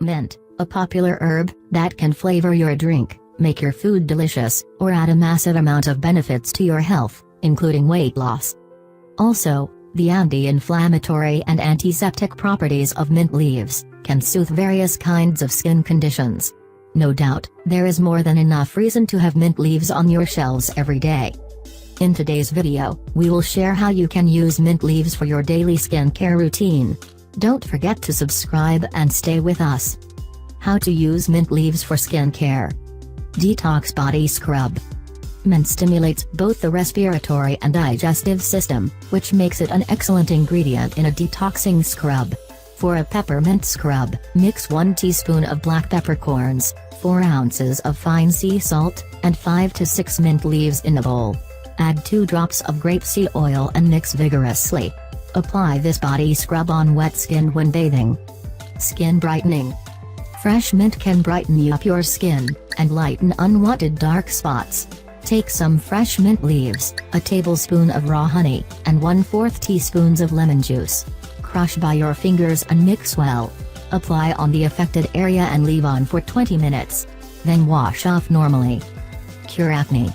Mint, a popular herb that can flavor your drink, make your food delicious, or add a massive amount of benefits to your health, including weight loss. Also, the anti-inflammatory and antiseptic properties of mint leaves can soothe various kinds of skin conditions. No doubt, there is more than enough reason to have mint leaves on your shelves every day. In today's video, we will share how you can use mint leaves for your daily skincare routine. Don't forget to subscribe and stay with us. How to use mint leaves for skincare. Detox Body Scrub. Mint stimulates both the respiratory and digestive system, which makes it an excellent ingredient in a detoxing scrub. For a peppermint scrub, mix 1 teaspoon of black peppercorns, 4 ounces of fine sea salt, and 5 to 6 mint leaves in a bowl. Add 2 drops of grapeseed oil and mix vigorously. Apply this body scrub on wet skin when bathing. Skin brightening. Fresh mint can brighten up your skin and lighten unwanted dark spots. Take some fresh mint leaves, a tablespoon of raw honey, and 1/4 teaspoons of lemon juice. Crush by your fingers and mix well. Apply on the affected area and leave on for 20 minutes. Then wash off normally. Cure acne.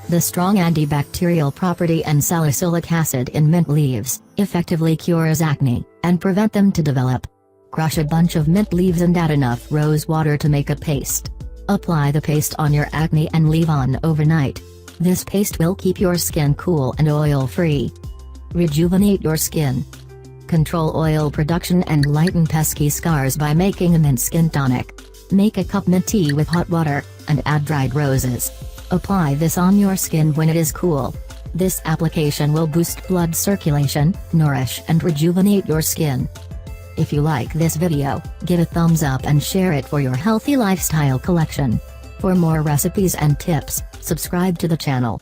The strong antibacterial property and salicylic acid in mint leaves effectively cures acne and prevent them to develop. Crush a bunch of mint leaves and add enough rose water to make a paste. Apply the paste on your acne and leave on overnight. This paste will keep your skin cool and oil-free. Rejuvenate your skin. Control oil production and lighten pesky scars by making a mint skin tonic. Make a cup mint tea with hot water, and add dried roses. Apply this on your skin when it is cool. This application will boost blood circulation, nourish and rejuvenate your skin. If you like this video, give a thumbs up and share it for your healthy lifestyle collection. For more recipes and tips, subscribe to the channel.